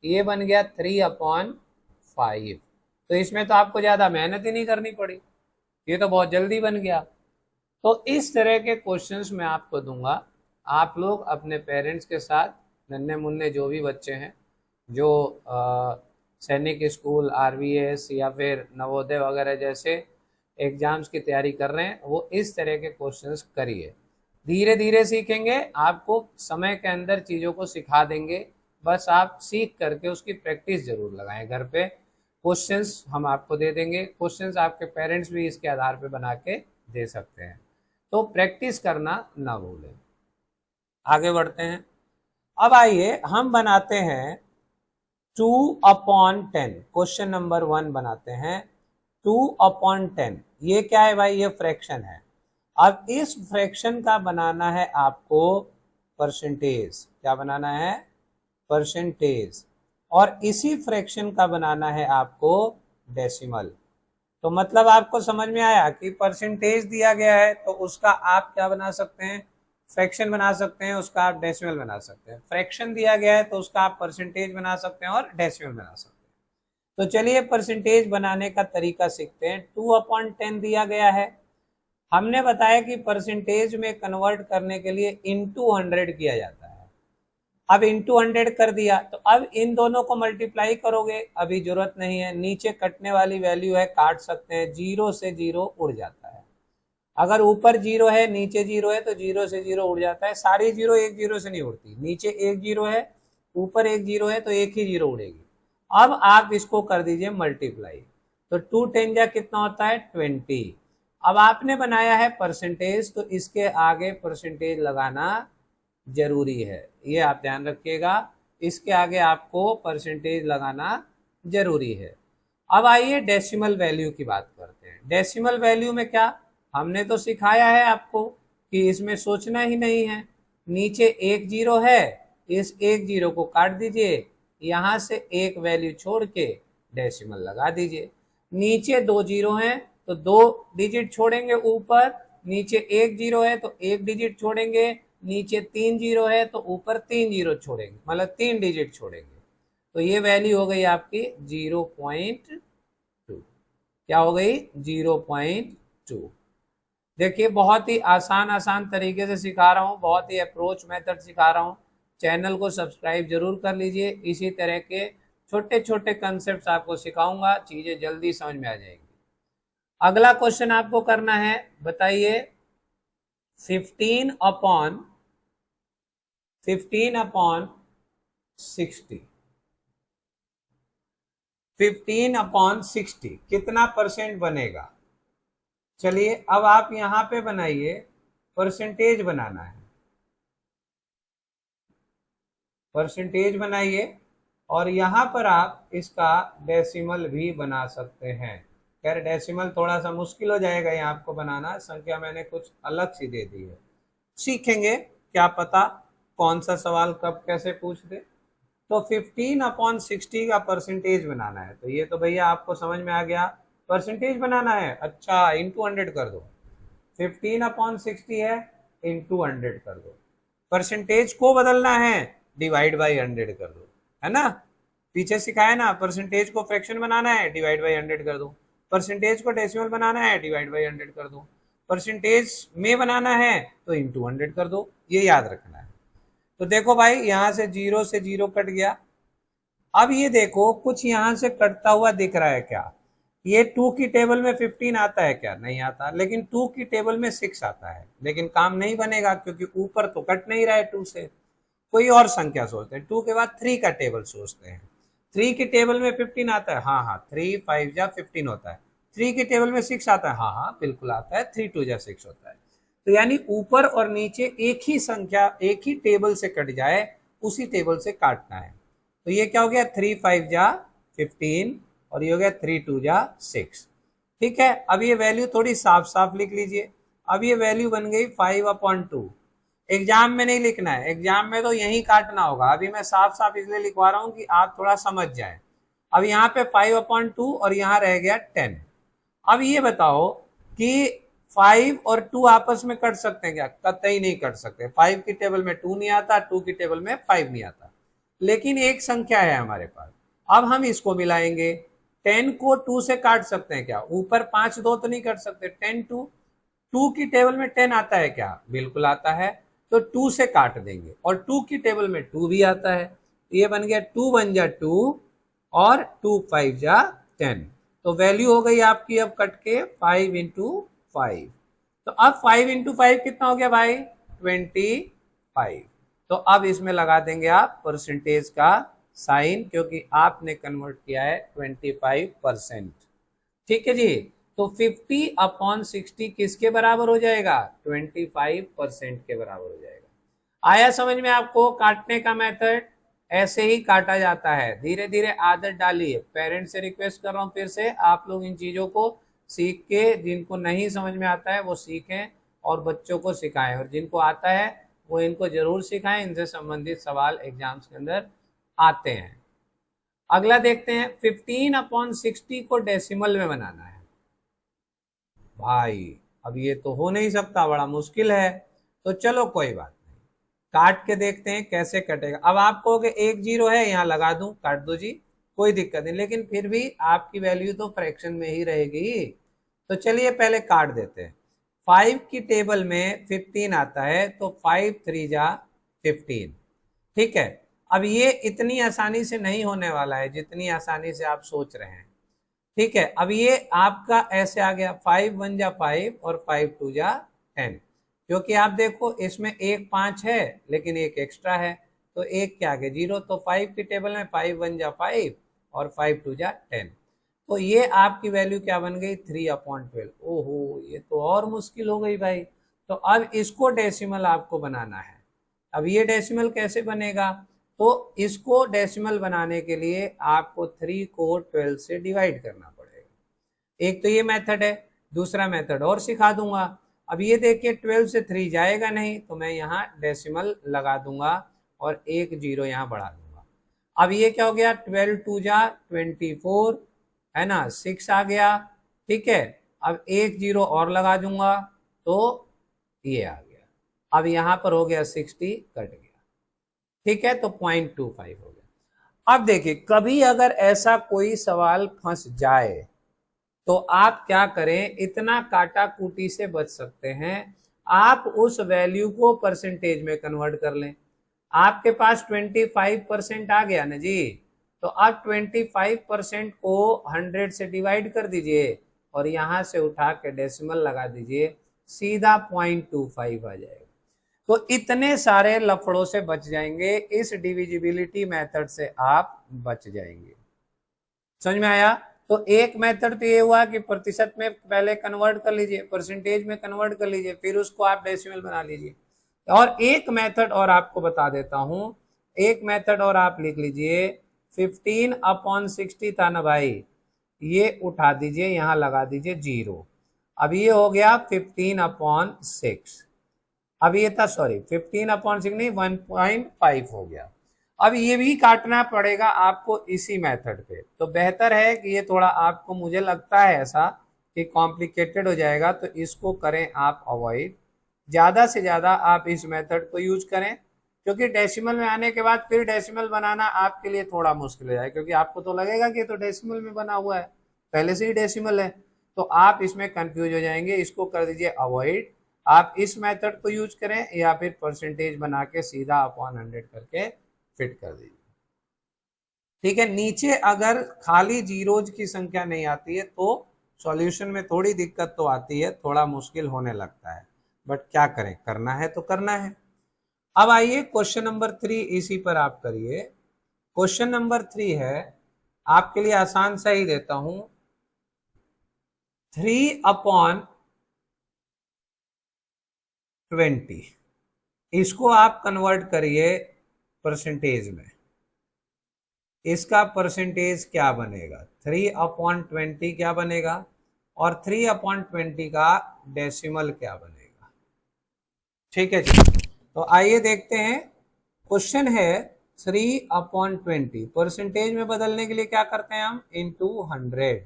ये बन गया 3/5। तो इसमें तो आपको ज्यादा मेहनत ही नहीं करनी पड़ी, ये तो बहुत जल्दी बन गया। तो इस तरह के क्वेश्चंस मैं आपको दूंगा, आप लोग अपने पेरेंट्स के साथ, नन्हे मुन्ने जो भी बच्चे हैं जो सैनिक स्कूल, आरवीएस या फिर नवोदय वगैरह जैसे एग्जाम्स की तैयारी कर रहे हैं, वो इस तरह के क्वेश्चंस करिए। धीरे धीरे सीखेंगे, आपको समय के अंदर चीज़ों को सिखा देंगे, बस आप सीख करके उसकी प्रैक्टिस जरूर लगाएं घर पे। क्वेश्चंस हम आपको दे देंगे, क्वेश्चंस आपके पेरेंट्स भी इसके आधार पे बना के दे सकते हैं, तो प्रैक्टिस करना ना भूलें। आगे बढ़ते हैं। अब आइए हम बनाते हैं 2/10। क्वेश्चन नंबर 1 बनाते हैं 2/10। ये क्या है भाई? ये फ्रैक्शन है। अब इस फ्रैक्शन का बनाना है आपको परसेंटेज। क्या बनाना है? परसेंटेज। और इसी फ्रैक्शन का बनाना है आपको डेसिमल। तो मतलब आपको समझ में आया कि परसेंटेज दिया गया है तो उसका आप क्या बना सकते हैं? फ्रैक्शन बना सकते हैं, उसका आप डेसिमल बना सकते हैं। फ्रैक्शन दिया गया है तो उसका आप परसेंटेज बना सकते हैं और डेसिमल बना सकते हैं। तो चलिए परसेंटेज बनाने का तरीका सीखते हैं। 2/10 दिया गया है, हमने बताया कि परसेंटेज में कन्वर्ट करने के लिए इंटू 100 किया जाता है। अब इंटू 100 कर दिया, तो अब इन दोनों को मल्टीप्लाई करोगे, अभी जरूरत नहीं है, नीचे कटने वाली वैल्यू है, काट सकते हैं, 0 से 0 उड़ जाता है। अगर ऊपर 0 है नीचे 0 है तो 0 से 0 उड़ जाता है। सारी 0 एक 0 से नहीं उड़ती, नीचे एक 0 है, ऊपर एक 0 है, तो एक ही 0 उड़ेगी। अब आप इसको कर दीजिए मल्टीप्लाई, तो 2 10 जा कितना होता है? 20। अब आपने बनाया है परसेंटेज, तो इसके आगे परसेंटेज लगाना जरूरी है, ये आप ध्यान रखिएगा, इसके आगे आपको परसेंटेज लगाना जरूरी है। अब आइए डेसिमल वैल्यू की बात करते हैं। डेसिमल वैल्यू में क्या, हमने तो सिखाया है आपको कि इसमें सोचना ही नहीं है। नीचे एक 0 है, इस एक 0 को काट दीजिए, यहां से एक वैल्यू छोड़ के डेसिमल लगा दीजिए। नीचे 2 0 हैं तो 2 डिजिट छोड़ेंगे ऊपर, नीचे एक 0 है तो एक डिजिट छोड़ेंगे, नीचे 3 0 है तो ऊपर 3 0 छोड़ेंगे, मतलब 3 डिजिट छोड़ेंगे। तो ये वैल्यू हो गई आपकी 0.2। क्या हो गई? 0.2। देखिए बहुत ही आसान तरीके से सिखा रहा हूँ, बहुत ही अप्रोच मेथड सिखा रहा हूँ। चैनल को सब्सक्राइब जरूर कर लीजिए, इसी तरह के छोटे छोटे कंसेप्ट आपको सिखाऊंगा, चीजें जल्दी समझ में आ जाएगी। अगला क्वेश्चन आपको करना है, बताइए 15/60। 15/60 कितना परसेंट बनेगा? चलिए अब आप यहां पे बनाइए, परसेंटेज बनाना है, परसेंटेज बनाइए, और यहां पर आप इसका डेसिमल भी बना सकते हैं। खैर डेसिमल थोड़ा सा मुश्किल हो जाएगा यहाँ आपको बनाना, संख्या मैंने कुछ अलग सी दे दी है, सीखेंगे, क्या पता कौन सा सवाल कब कैसे पूछ दे। तो 15/60 का परसेंटेज बनाना है, तो ये तो भैया आपको समझ में आ गया, परसेंटेज बनाना है। अच्छा, इंटू 100 कर दो, 15/60 है, इंटू 100 कर दो। परसेंटेज को बदलना है, डिवाइड बाई 100 कर दो, है ना? पीछे सिखाया ना, परसेंटेज को फ्रैक्शन बनाना है, डिवाइड बाई 100 कर दो। परसेंटेज को डेसिमल बनाना है, डिवाइड बाई 100 कर दो। परसेंटेज में बनाना है तो इंटू 100 कर दो, ये याद रखना है। तो देखो भाई यहाँ से 0 से 0 कट गया। अब ये देखो कुछ यहाँ से कटता हुआ दिख रहा है क्या? ये 2 की टेबल में 15 आता है क्या? नहीं आता, लेकिन 2 की टेबल में 6 आता है, लेकिन काम नहीं बनेगा क्योंकि ऊपर तो कट नहीं रहा है 2 से। कोई और संख्या सोचते हैं, 2 के बाद 3 का टेबल सोचते हैं। 3 की टेबल में 15 आता है, हाँ हाँ, 3 5 जा 15 होता है। 3 की टेबल में 6 आता है, हाँ हाँ बिल्कुल आता है, 3 2 जा 6 होता है। तो यानी ऊपर और नीचे एक ही संख्या एक ही टेबल से कट जाए, उसी टेबल से काटना है। तो ये क्या हो गया, 3 5 जा 15 और ये हो गया 3 2 जा 6। ठीक है, अब ये वैल्यू थोड़ी साफ साफ लिख लीजिए। अब ये वैल्यू बन गई 5/2। एग्जाम में नहीं लिखना है, एग्जाम में तो यही काटना होगा। अभी मैं साफ साफ इसलिए लिखवा रहा हूं कि आप थोड़ा समझ जाए। अब यहाँ पे 5/2 और यहाँ रह गया 10। अब ये बताओ कि 5 और 2 आपस में कट सकते हैं क्या? कतई नहीं कट सकते। 5 की टेबल में 2 नहीं आता, 2 की टेबल में 5 नहीं आता। लेकिन एक संख्या है हमारे पास, अब हम इसको मिलाएंगे। 10 को 2 से काट सकते हैं क्या? ऊपर 5 2 तो नहीं कर सकते। 10 2 की टेबल में 10 आता है क्या? बिल्कुल आता है। तो 2 से काट देंगे और 2 की टेबल में 2 भी आता है। ये बन गया 2 1 जा 2 और 2 5 जा 10। तो वैल्यू हो गई आपकी अब कट के 5 इंटू 5। तो अब 5 इंटू 5 कितना हो गया भाई? 25। तो अब इसमें लगा देंगे आप परसेंटेज का साइन, क्योंकि आपने कन्वर्ट किया है 25%। ठीक है जी। तो 50/60 किसके बराबर हो जाएगा? 25% के बराबर हो जाएगा। आया समझ में आपको काटने का मेथड? ऐसे ही काटा जाता है। धीरे धीरे आदत डालिए। पेरेंट्स से रिक्वेस्ट कर रहा हूं फिर से, आप लोग इन चीजों को सीख के, जिनको नहीं समझ में आता है वो सीखें और बच्चों को सिखाएं, और जिनको आता है वो इनको जरूर सिखाएं। इनसे संबंधित सवाल एग्जाम्स के अंदर आते हैं। अगला देखते हैं, 15/60 को डेसिमल में बनाना है। भाई अब ये तो हो नहीं सकता, बड़ा मुश्किल है। तो चलो कोई बात नहीं, काट के देखते हैं कैसे कटेगा। अब आप कहोगे 1 0 है, यहाँ लगा दूं, काट दो जी, कोई दिक्कत नहीं। लेकिन फिर भी आपकी वैल्यू तो फ्रैक्शन में ही रहेगी। तो चलिए पहले काट देते हैं। 5 की टेबल में 15 आता है, तो 5 3 जा 15। ठीक है, अब ये इतनी आसानी से नहीं होने वाला है जितनी आसानी से आप सोच रहे हैं। ठीक है, अब ये आपका ऐसे आ गया 5 1 जा 5 और 5 2 जा 10। क्योंकि आप देखो इसमें एक 5 है लेकिन एक एक्स्ट्रा है, तो एक क्या आ गया 0। तो 5 की टेबल में 5 1 जा 5 और 5 2 जा 10। तो ये आपकी वैल्यू क्या बन गई? 3/12। ओहो, ये तो और मुश्किल हो गई भाई। तो अब इसको डेसिमल आपको बनाना है। अब ये डेसिमल कैसे बनेगा? तो इसको डेसिमल बनाने के लिए आपको 3 को 12 से डिवाइड करना पड़ेगा। एक तो ये मेथड है, दूसरा मेथड और सिखा दूंगा। अब ये देखिए 12 से 3 जाएगा नहीं, तो मैं यहाँ डेसिमल लगा दूंगा और एक 0 यहाँ बढ़ा दूंगा। अब ये क्या हो गया? 12 2 जा 24 है ना, 6 आ गया। ठीक है, अब एक 0 और लगा दूंगा तो ये आ गया। अब यहाँ पर हो गया 60, कट गया। ठीक है, तो 0.25 हो गया। अब देखिए कभी अगर ऐसा कोई सवाल फंस जाए तो आप क्या करें, इतना काटा कूटी से बच सकते हैं। आप उस वैल्यू को परसेंटेज में कन्वर्ट कर लें। आपके पास 25% आ गया ना जी, तो आप 25% को 100 से डिवाइड कर दीजिए और यहां से उठा के डेसिमल लगा दीजिए, सीधा 0.25 आ जाएगा। तो इतने सारे लफड़ों से बच जाएंगे, इस डिविजिबिलिटी मेथड से आप बच जाएंगे। समझ में आया? तो एक मेथड तो ये हुआ कि प्रतिशत में पहले कन्वर्ट कर लीजिए, परसेंटेज में कन्वर्ट कर लीजिए, फिर उसको आप डेसिमल बना लीजिए। और एक मेथड और आपको बता देता हूं, एक मेथड और आप लिख लीजिए। 15/60 था ना भाई, ये उठा दीजिए, यहां लगा दीजिए 0। अब ये हो गया 15/6। अब ये था, सॉरी 15/6 नहीं, 1.5 हो गया। अब ये भी काटना पड़ेगा आपको इसी मेथड पे। तो बेहतर है कि ये थोड़ा आपको, मुझे लगता है ऐसा कि कॉम्प्लिकेटेड हो जाएगा, तो इसको करें आप अवॉइड। ज्यादा से ज्यादा आप इस मेथड को यूज करें, क्योंकि डेसिमल में आने के बाद फिर डेसिमल बनाना आपके लिए थोड़ा मुश्किल हो जाए, क्योंकि आपको तो लगेगा कि तो डेसिमल में बना हुआ है, पहले से ही डेसिमल है, तो आप इसमें कंफ्यूज हो जाएंगे। इसको कर दीजिए अवॉइड। आप इस मेथड को यूज करें या फिर परसेंटेज बना के सीधा अपॉन 100 करके फिट कर दीजिए। ठीक है, नीचे अगर खाली जीरोज की संख्या नहीं आती है तो सॉल्यूशन में थोड़ी दिक्कत तो आती है, थोड़ा मुश्किल होने लगता है, बट क्या करें, करना है तो करना है। अब आइए क्वेश्चन नंबर 3, इसी पर आप करिए। क्वेश्चन नंबर 3 है, आपके लिए आसान सा ही देता हूं। 3 20, इसको आप कन्वर्ट करिए परसेंटेज में। इसका परसेंटेज क्या बनेगा? 3/20 क्या बनेगा, और 3/20 का डेसिमल क्या बनेगा? ठीक है जी। तो आइए देखते हैं। क्वेश्चन है 3/20, परसेंटेज में बदलने के लिए क्या करते हैं हम? इंटू 100।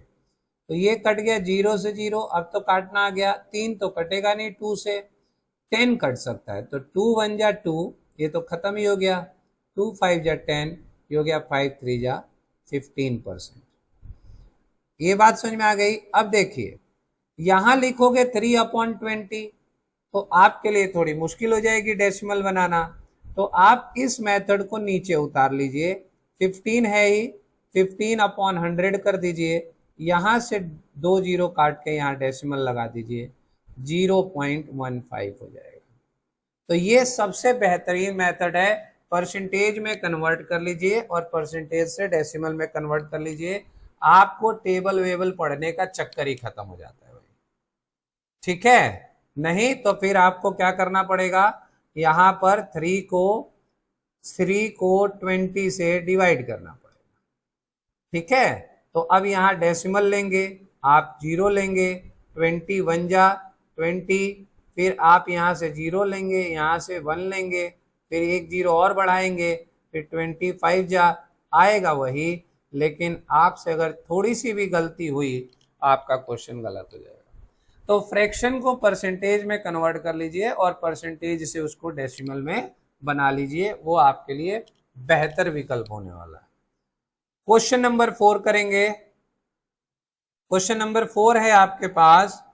तो ये कट गया 0 से 0, अब तो काटना आ गया। 3 तो कटेगा नहीं, 2 से 10 कट सकता है, तो 2 1 जा 2, ये तो खत्म ही हो गया। 2 5 जा 10, ये हो गया 5 3 जा 15%। ये बात समझ में आ गई। अब देखिए, यहां लिखोगे 3/20 तो आपके लिए थोड़ी मुश्किल हो जाएगी डेसिमल बनाना। तो आप इस मेथड को नीचे उतार लीजिए। 15 है ही, 15/100 कर दीजिए। यहां से 2 जीरो काट के यहां डेसिमल लगा दीजिए, 0.15 हो जाएगा। तो ये सबसे बेहतरीन मेथड है। परसेंटेज में कन्वर्ट कर लीजिए और परसेंटेज से डेसिमल में कन्वर्ट कर लीजिए। आपको टेबल वेबल पढ़ने का चक्कर ही खत्म हो जाता है भाई। ठीक है, नहीं तो फिर आपको क्या करना पड़ेगा, यहां पर 3 को 20 से डिवाइड करना पड़ेगा। ठीक है, तो अब यहां डेसिमल लेंगे, आप 0 लेंगे, 20 1 जा 20, फिर आप यहां से 0 लेंगे, यहां से 1 लेंगे, फिर एक 0 और बढ़ाएंगे, फिर 25 जा आएगा वही। लेकिन आपसे अगर थोड़ी सी भी गलती हुई, आपका क्वेश्चन गलत हो जाएगा। तो फ्रैक्शन को परसेंटेज में कन्वर्ट कर लीजिए और परसेंटेज से उसको डेसिमल में बना लीजिए, वो आपके लिए बेहतर विकल्प होने वाला है। क्वेश्चन नंबर 4 करेंगे। क्वेश्चन नंबर 4 है आपके पास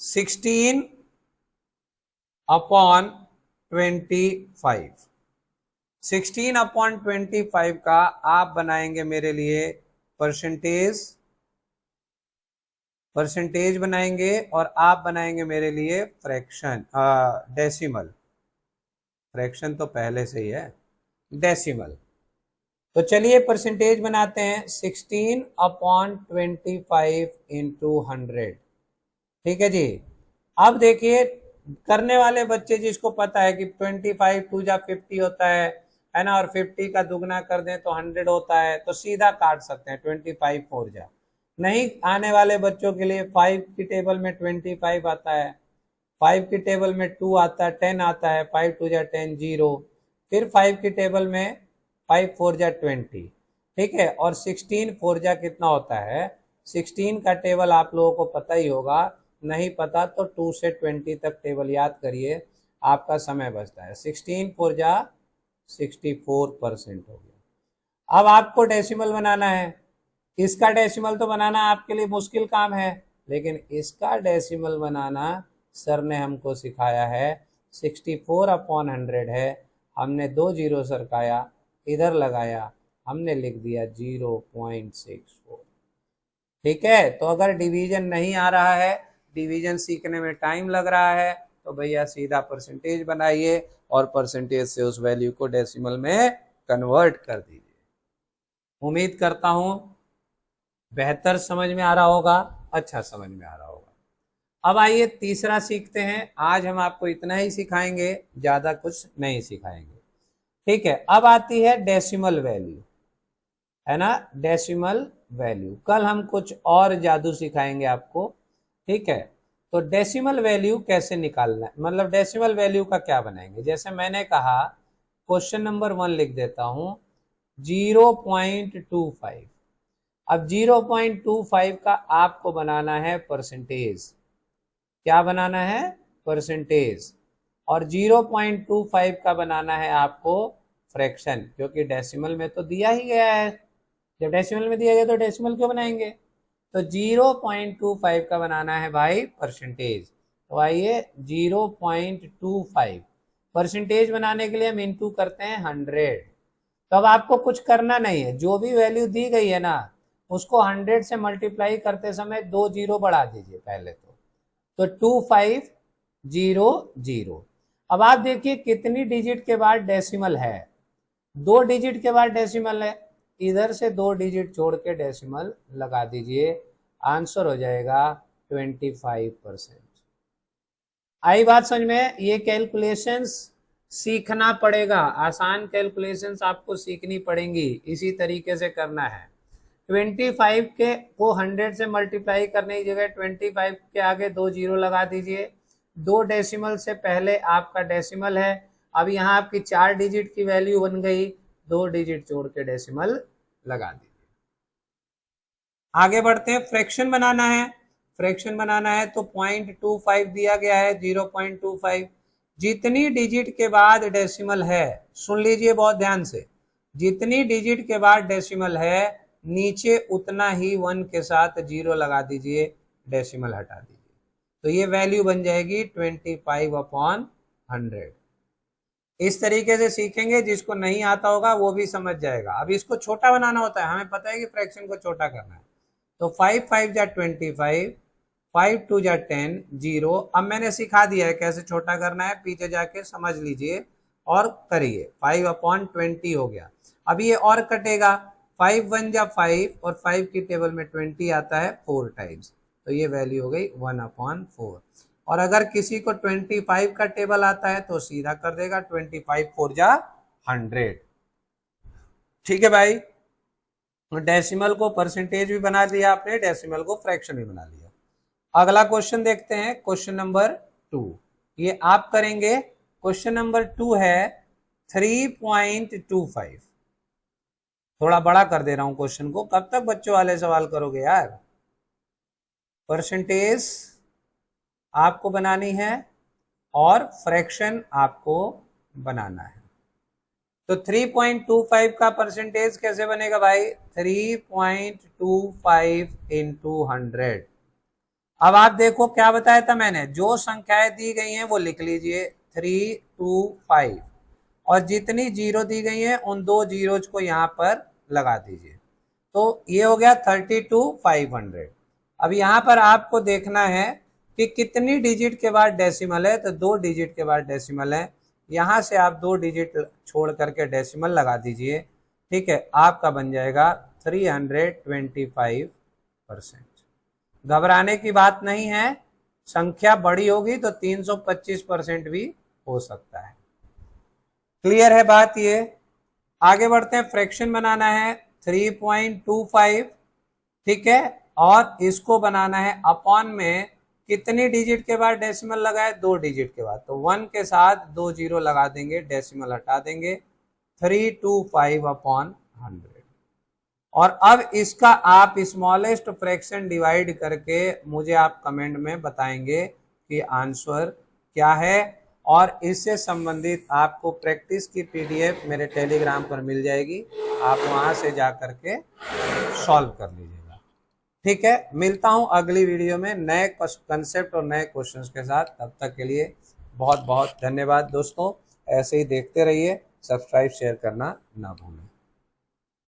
16/25। 16/25 का आप बनाएंगे मेरे लिए परसेंटेज बनाएंगे, और आप बनाएंगे मेरे लिए फ्रैक्शन डेसिमल। फ्रैक्शन तो पहले से ही है, डेसिमल। तो चलिए परसेंटेज बनाते हैं। 16/25 इंटू 100। ठीक है जी। अब देखिए, करने वाले बच्चे जिसको पता है कि 25 2 जा 50 होता है ना, और 50 का दुगना कर दें तो 100 होता है, तो सीधा काट सकते हैं 25 4 जा। नहीं आने वाले बच्चों के लिए 5 की टेबल में 25 आता है, 5 की टेबल में 2 आता है, 10 आता है, 5 2 जा 10 0, फिर 5 की टेबल में 5 4 जा 20। ठीक है, और 16 4 जा कितना होता है? 16 का टेबल आप लोगों को पता ही होगा, नहीं पता तो 2 से 20 तक टेबल याद करिए, आपका समय बचता है। 16 4 जा 64% हो गया। अब आपको डेसिमल बनाना है। इसका डेसिमल तो बनाना आपके लिए मुश्किल काम है, लेकिन इसका डेसिमल बनाना सर ने हमको सिखाया है। 64/100 है, हमने 2 जीरो सरकाया, इधर लगाया, हमने लिख दिया 0.64। ठीक है, तो अगर डिवीजन नहीं आ रहा है, डिवीजन सीखने में टाइम लग रहा है, तो भैया सीधा परसेंटेज बनाइए और परसेंटेज से उस वैल्यू को डेसिमल में कन्वर्ट कर दीजिए। उम्मीद करता हूं बेहतर समझ में आ रहा होगा, अच्छा समझ में आ रहा होगा। अब आइए तीसरा सीखते हैं। आज हम आपको इतना ही सिखाएंगे, ज्यादा कुछ नहीं सिखाएंगे। ठीक है, अब आती है डेसिमल वैल्यू, है ना, डेसिमल वैल्यू। कल हम कुछ और जादू सिखाएंगे आपको। ठीक है, तो डेसिमल वैल्यू कैसे निकालना है, मतलब डेसिमल वैल्यू का क्या बनाएंगे। जैसे मैंने कहा, क्वेश्चन नंबर 1 लिख देता हूं 0.25। अब 0.25 का आपको बनाना है परसेंटेज। क्या बनाना है? परसेंटेज। और 0.25 का बनाना है आपको फ्रैक्शन, क्योंकि डेसिमल में तो दिया ही गया है। जब डेसिमल में दिया गया तो डेसिमल क्यों बनाएंगे? तो 0.25 का बनाना है भाई परसेंटेज। तो आइए 0.25 परसेंटेज बनाने के लिए हम इंटू करते हैं 100। तो अब आपको कुछ करना नहीं है, जो भी वैल्यू दी गई है ना, उसको 100 से मल्टीप्लाई करते समय 2 जीरो बढ़ा दीजिए पहले तो 2500। अब आप देखिए कितनी डिजिट के बाद डेसिमल है, 2 डिजिट के बाद डेसिमल है, इधर से 2 डिजिट छोड़ के डेसिमल लगा दीजिए, आंसर हो जाएगा 25%। आई बात समझ में? ये कैलकुलेशंस सीखना पड़ेगा, आसान कैलकुलेशंस आपको सीखनी पड़ेंगी, इसी तरीके से करना है। 25 के को 100 से मल्टीप्लाई करने की जगह 25 के आगे 2 जीरो लगा दीजिए। 2 डेसिमल से पहले आपका डेसिमल है। अब यहाँ आपकी 4 डिजिट की वैल्यू बन गई, 2 डिजिट जोड़ के डेसिमल लगा दीजिए। आगे बढ़ते हैं, फ्रैक्शन बनाना है। फ्रैक्शन बनाना है तो 0.25 दिया गया है, 0.25। जितनी डिजिट के बाद डेसिमल है, सुन लीजिए बहुत ध्यान से, जितनी डिजिट के बाद डेसिमल है नीचे उतना ही 1 के साथ जीरो लगा दीजिए, डेसिमल हटा दीजिए, तो ये वैल्यू बन जाएगी 25/100। इस तरीके से सीखेंगे, जिसको नहीं आता होगा वो भी समझ जाएगा। अब इसको छोटा बनाना होता है, हमें पता है कि फ्रैक्शन को छोटा करना है, तो 5 5 जा 25, 5 2 जा 10, 0। अब मैंने सिखा दिया है कैसे छोटा करना है, पीछे जाके समझ लीजिए और करिए। 5/20 हो गया। अब ये और कटेगा, 5 1 जा 5 और 5 की टेबल में 20 आता है 4 टाइम्स, तो ये वैल्यू हो गई 1/4। और अगर किसी को 25 का टेबल आता है तो सीधा कर देगा, 25 4 जा 100। ठीक है भाई, डेसिमल को परसेंटेज भी बना दिया आपने, डेसिमल को फ्रैक्शन भी बना लिया। अगला क्वेश्चन देखते हैं, क्वेश्चन नंबर 2। ये आप करेंगे। क्वेश्चन नंबर 2 है 3.25। थोड़ा बड़ा कर दे रहा हूं क्वेश्चन को, कब तक बच्चों वाले सवाल करोगे यार। परसेंटेज आपको बनानी है और फ्रैक्शन आपको बनाना है। तो 3.25 का परसेंटेज कैसे बनेगा भाई, 3.25 इंटू 100। अब आप देखो क्या बताया था मैंने, जो संख्याएं दी गई हैं वो लिख लीजिए 325, और जितनी जीरो दी गई हैं उन 2 जीरोज को यहाँ पर लगा दीजिए, तो ये हो गया 32,500। अब यहाँ पर आपको देखना है कि कितनी डिजिट के बाद डेसिमल है, तो 2 डिजिट के बाद डेसिमल है। यहाँ से आप 2 डिजिट छोड़ करके डेसिमल लगा दीजिए, ठीक है, आपका बन जाएगा 325%। घबराने की बात नहीं है, संख्या बड़ी होगी तो 325% भी हो सकता है। क्लियर है बात ये। आगे बढ़ते हैं, फ्रैक्शन बनाना है 3.25, ठीक है, और इसको बनाना है अपॉन में कितनी डिजिट के बाद डेसिमल लगाए, 2 डिजिट के बाद, तो 1 के साथ 2 जीरो लगा देंगे, डेसिमल हटा देंगे, 325/100। और अब इसका आप स्मॉलेस्ट फ्रैक्शन डिवाइड करके मुझे आप कमेंट में बताएंगे कि आंसर क्या है, और इससे संबंधित आपको प्रैक्टिस की पीडीएफ मेरे टेलीग्राम पर मिल जाएगी, आप वहां से जा करके सॉल्व कर लीजिएगा। ठीक है, मिलता हूं अगली वीडियो में नए कंसेप्ट और नए क्वेश्चंस के साथ। तब तक के लिए बहुत बहुत धन्यवाद दोस्तों, ऐसे ही देखते रहिए, सब्सक्राइब शेयर करना ना भूलें।